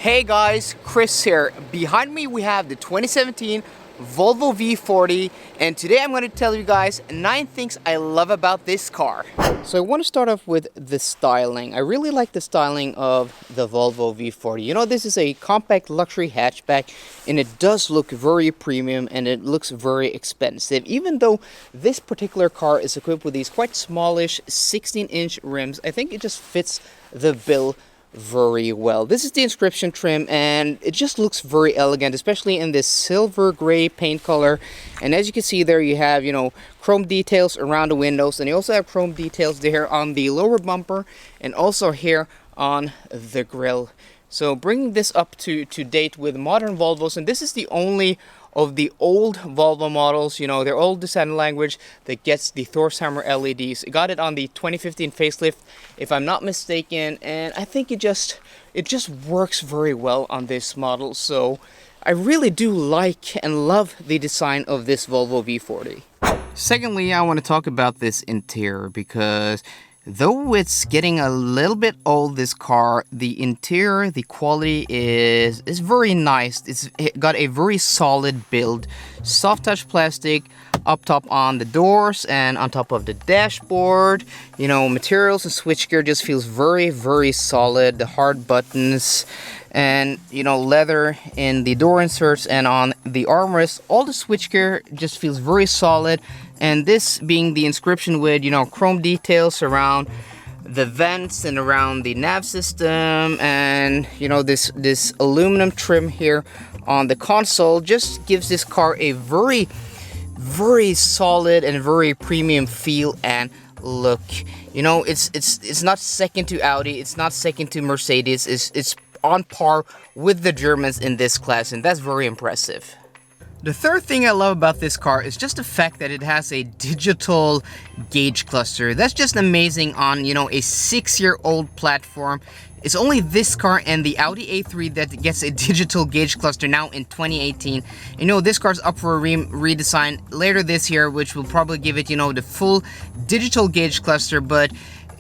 Hey guys, Chris here. Behind me we have the 2017 Volvo V40, and today I'm going to tell you guys 9 things I love about this car. So I want to start off with the styling. I really like the styling of the Volvo V40. You know, this is a compact luxury hatchback and it does look very premium and it looks very expensive. Even though this particular car is equipped with these quite smallish 16-inch rims, I think it just fits the bill very well. This is the inscription trim and it just looks very elegant, especially in this silver gray paint color. And as you can see there, you have, you know, chrome details around the windows, and you also have chrome details there on the lower bumper and also here on the grille. So bringing this up to date with modern Volvos, and this is the only of the old Volvo models, you know, their old design language that gets the Thorshammer LEDs. It got it on the 2015 facelift, if I'm not mistaken, and I think it just works very well on this model. So I really do like and love the design of this Volvo V40. Secondly, I want to talk about this interior because though it's getting a little bit old, this car, the interior, the quality is very nice. It's got a very solid build. Soft touch plastic up top on the doors and on top of the dashboard. You know, materials and switchgear just feels very, very solid. The hard buttons and, you know, leather in the door inserts and on the armrest. All the switchgear just feels very solid. And this being the inscription with, you know, chrome details around the vents and around the nav system, and, you know, this aluminum trim here on the console just gives this car a very, very solid and very premium feel and look. You know, it's not second to Audi, it's not second to Mercedes. It's on par with the Germans in this class, and that's very impressive. The third thing I love about this car is just the fact that it has a digital gauge cluster. That's just amazing on, you know, a 6-year-old platform. It's only this car and the Audi A3 that gets a digital gauge cluster now in 2018. You know, this car's up for a redesign later this year, which will probably give it, you know, the full digital gauge cluster, but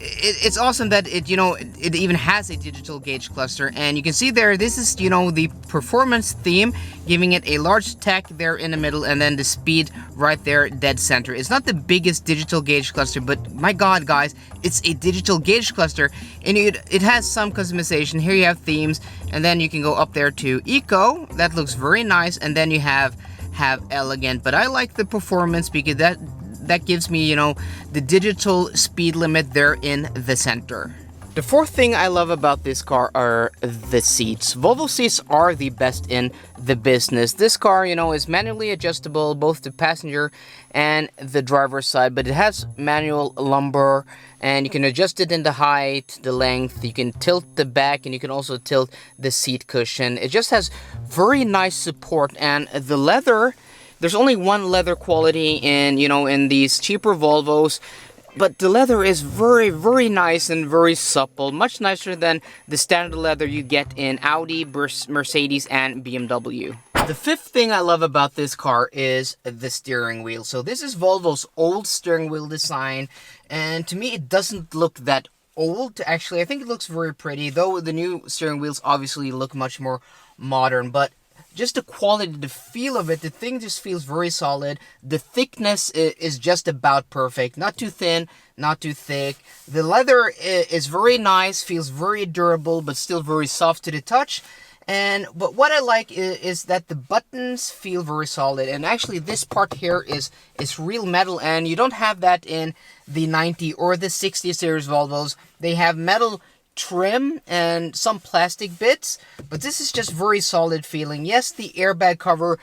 it's awesome that it, you know, it even has a digital gauge cluster. And you can see there, this is, you know, the performance theme, giving it a large tach there in the middle, and then the speed right there dead center. It's not the biggest digital gauge cluster, but my god guys, it's a digital gauge cluster, and it has some customization. Here you have themes, and then you can go up there to eco. That looks very nice. And then you have elegant, but I like the performance because that gives me, you know, the digital speed limit there in the center. The fourth thing I love about this car are the seats. Volvo seats are the best in the business. This car, you know, is manually adjustable, both the passenger and the driver's side, but it has manual lumbar, and you can adjust it in the height, the length. You can tilt the back, and you can also tilt the seat cushion. It just has very nice support, and the leather, there's only one leather quality in, you know, in these cheaper Volvos, but the leather is very, very nice and very supple, much nicer than the standard leather you get in Audi, Mercedes, and BMW. The fifth thing I love about this car is the steering wheel. So this is Volvo's old steering wheel design, and to me it doesn't look that old. Actually, I think it looks very pretty, though the new steering wheels obviously look much more modern, but just the quality, the feel of it, the thing just feels very solid. The thickness is just about perfect. Not too thin, not too thick. The leather is very nice, feels very durable, but still very soft to the touch. But what I like is that the buttons feel very solid. And actually this part here is real metal, and you don't have that in the 90 or the 60 series Volvos. They have metal trim and some plastic bits, but this is just very solid feeling. Yes, the airbag cover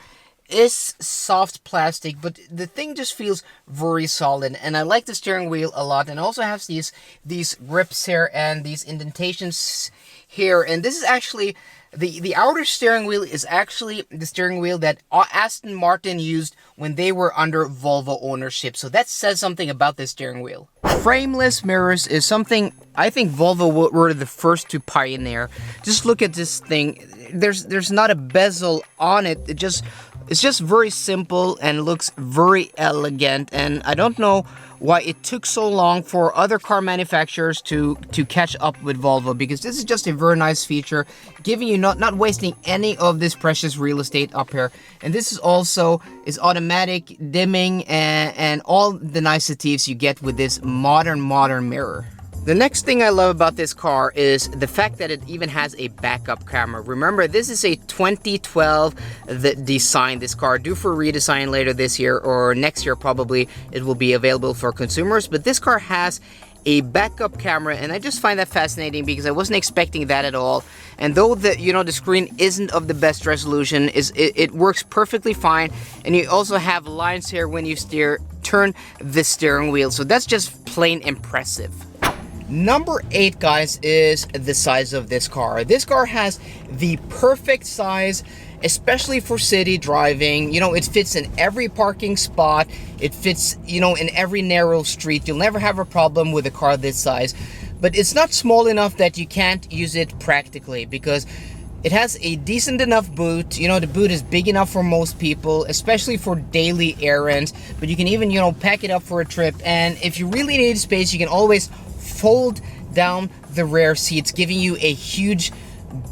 is soft plastic, but the thing just feels very solid, and I like the steering wheel a lot. And also has these grips here and these indentations here, and this is actually the outer steering wheel is actually the steering wheel that Aston Martin used when they were under Volvo ownership. So that says something about this steering wheel. Frameless mirrors is something I think Volvo were the first to pioneer. Just look at this thing. There's not a bezel on it. It's just very simple and looks very elegant, and I don't know why it took so long for other car manufacturers to catch up with Volvo, because this is just a very nice feature, giving you not wasting any of this precious real estate up here. And this is also automatic dimming and all the niceties you get with this modern mirror. The next thing I love about this car is the fact that it even has a backup camera. Remember, this is a 2012 design. This car due for redesign later this year or next year probably. It will be available for consumers, but this car has a backup camera, and I just find that fascinating because I wasn't expecting that at all. And though the screen isn't of the best resolution, it works perfectly fine. And you also have lines here when you turn the steering wheel, so that's just plain impressive. Number 8, guys, is the size of this car. This car has the perfect size, especially for city driving. It fits in every parking spot. It fits, in every narrow street. You'll never have a problem with a car this size. But it's not small enough that you can't use it practically, because it has a decent enough boot. The boot is big enough for most people, especially for daily errands. But you can even, pack it up for a trip. And if you really need space, you can always fold down the rear seats, giving you a huge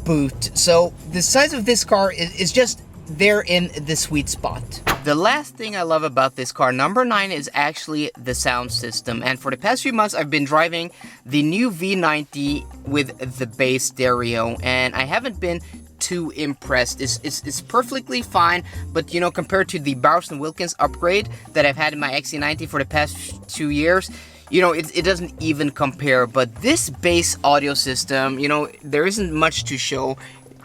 boot. So the size of this car is just there in the sweet spot. The last thing I love about this car, number 9, is actually the sound system. And for the past few months, I've been driving the new V90 with the bass stereo, and I haven't been too impressed. It's perfectly fine, but compared to the Bowers & Wilkins upgrade that I've had in my XC90 for the past 2 years, it doesn't even compare. But this bass audio system, there isn't much to show.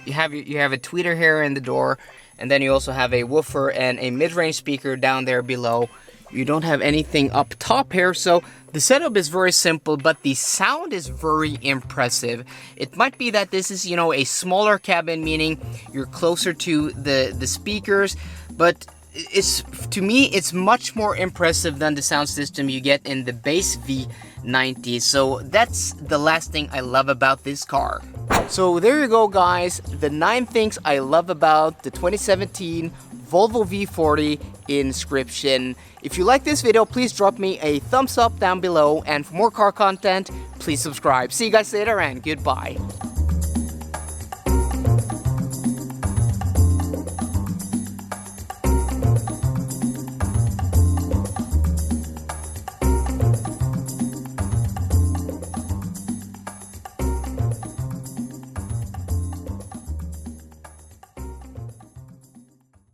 You have a tweeter here in the door, and then you also have a woofer and a mid-range speaker down there below. You don't have anything up top here, so the setup is very simple, but the sound is very impressive. It might be that this is, a smaller cabin, meaning you're closer to the speakers, but to me, it's much more impressive than the sound system you get in the base V90. So that's the last thing I love about this car. So there you go, guys, the 9 things I love about the 2017 Volvo V40 Inscription. If you like this video, please drop me a thumbs up down below, and for more car content, please subscribe. See you guys later, and goodbye.